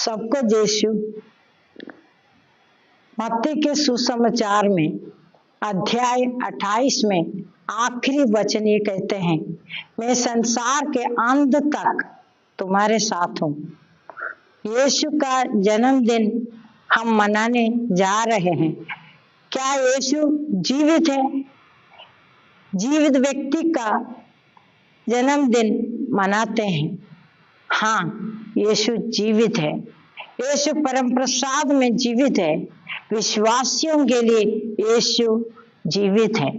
सबको यीशु। मत्ती के सुसमाचार में अध्याय 28 में आखिरी वचन ये कहते हैं, मैं संसार के अंत तक तुम्हारे साथ हूँ। यीशु का जन्मदिन हम मनाने जा रहे हैं। क्या यीशु जीवित है? जीवित व्यक्ति का जन्मदिन मनाते हैं। हाँ, यीशु जीवित है। यीशु परम प्रसाद में जीवित है। विश्वासियों के लिए यीशु जीवित है।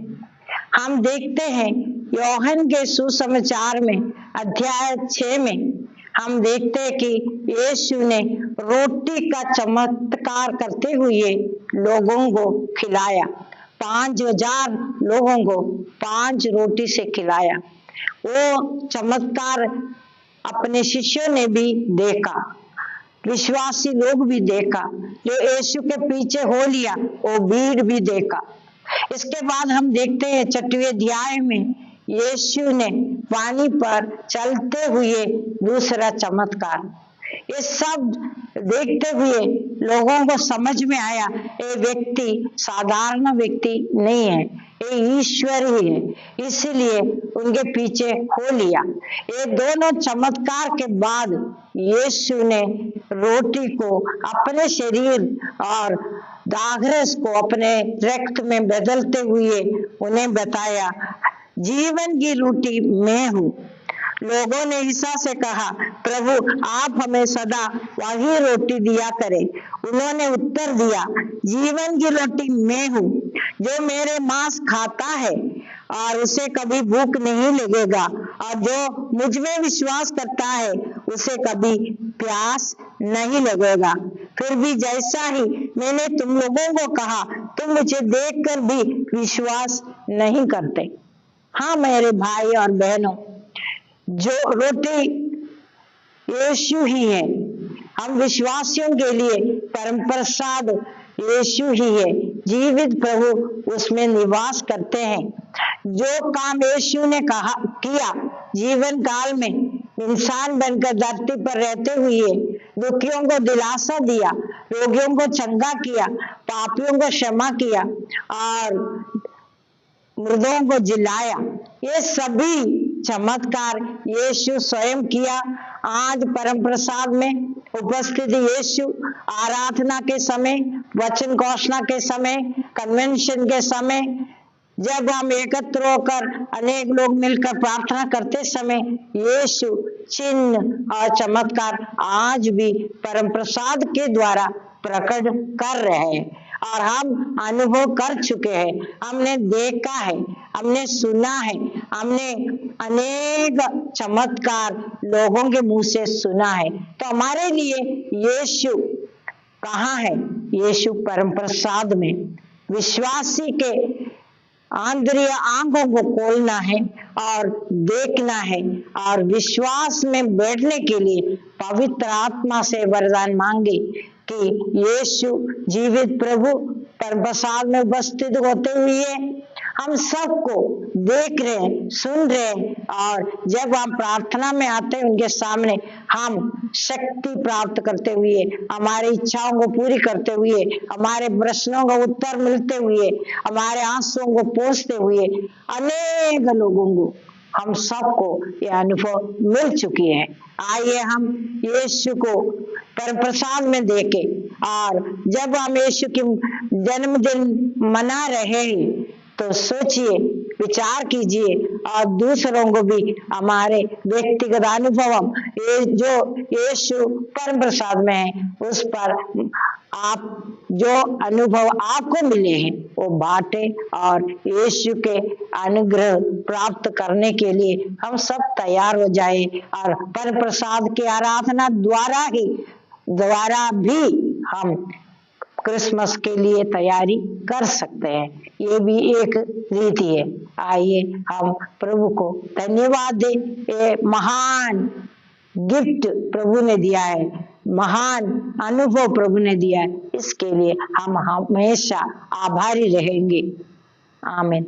हम देखते हैं यूहन्ना के सुसमाचार में अध्याय 6 में हम देखते हैं कि यीशु ने रोटी का चमत्कार करते हुए लोगों को खिलाया। 5000 लोगों को 5 रोटी से खिलाया। वो चमत्कार अपने शिष्यों ने भी देखा, विश्वासी लोग भी देखा, जो यीशु के पीछे हो लिया वो भीड़ भी देखा। इसके बाद हम देखते हैं 6वें अध्याय में यीशु ने पानी पर चलते हुए दूसरा चमत्कार। ये सब देखते हुए लोगों को समझ में आया ये व्यक्ति साधारण व्यक्ति नहीं है, ये ईश्वर ही है। इसीलिए उनके पीछे हो लिया। ये दोनों चमत्कार के बाद यीशु ने रोटी को अपने शरीर और दाखरस को अपने रक्त में बदलते हुए उन्हें बताया, जीवन की रोटी मैं हूँ। लोगों ने ईसा से कहा, प्रभु आप हमें सदा वही रोटी दिया करें। उन्होंने उत्तर दिया, जीवन की रोटी मैं हूँ। जो मेरे मांस खाता है और उसे कभी भूख नहीं लगेगा, और जो मुझ में विश्वास करता है उसे कभी प्यास नहीं लगेगा। फिर भी जैसा ही मैंने तुम लोगों को कहा, तुम मुझे देखकर भी विश्वास नहीं करते। हाँ मेरे भाई और बहनों, जो रोटी यीशु ही है। हम विश्वासियों के लिए परम प्रसाद यीशु ही है। जीवित प्रभु उसमें निवास करते हैं। जो काम यीशु ने किया जीवन काल में, इंसान बनकर धरती पर रहते हुए दुखियों को दिलासा दिया, रोगियों को चंगा किया, पापियों को क्षमा किया और मुर्दों को जिलाया, ये सभी चमत्कार यीशु स्वयं किया। आज परम प्रसाद में उपस्थित यीशु आराधना के समय, वचन घोषणा के समय, कन्वेंशन के समय, जब हम एकत्र होकर अनेक लोग मिलकर प्रार्थना करते समय यीशु चिन्ह और चमत्कार आज भी परम प्रसाद के द्वारा प्रकट कर रहे हैं और हम अनुभव कर चुके हैं। हमने देखा है, हमने सुना है, हमने अनेक चमत्कार लोगों के मुंह से सुना है। तो हमारे लिए यीशु कहाँ है? यीशु परम प्रसाद में। विश्वासी के आंतरिक आंखों को खोलना है और देखना है और विश्वास में बैठने के लिए पवित्र आत्मा से वरदान मांगे कि यीशु जीवित प्रभु परम प्रसाद में उपस्थित होते हुए हम सबको देख रहे हैं, सुन रहे हैं, और जब हम प्रार्थना में आते हैं उनके सामने हम शक्ति प्राप्त करते हुए, हमारी इच्छाओं को पूरी करते हुए, हमारे प्रश्नों का उत्तर मिलते हुए, हमारे आंसुओं को पोंछते हुए अनेक लोगों को, हम सबको ये अनुभव मिल चुकी है। आइए हम यीशु को परम प्रसाद में देखें और जब हम यीशु की जन्मदिन मना रहे हैं तो सोचिए, विचार कीजिए और दूसरों को भी हमारे व्यक्तिगत अनुभव ये जो यीशु परम प्रसाद में है उस पर आप जो अनुभव आपको मिले हैं वो बांटे और यीशु के अनुग्रह प्राप्त करने के लिए हम सब तैयार हो जाए और परम प्रसाद की आराधना द्वारा भी हम क्रिसमस के लिए तैयारी कर सकते हैं। ये भी एक रीति है। आइए हम प्रभु को धन्यवाद दें। ये महान गिफ्ट प्रभु ने दिया है, महान अनुभव प्रभु ने दिया है, इसके लिए हम हमेशा आभारी रहेंगे। आमीन।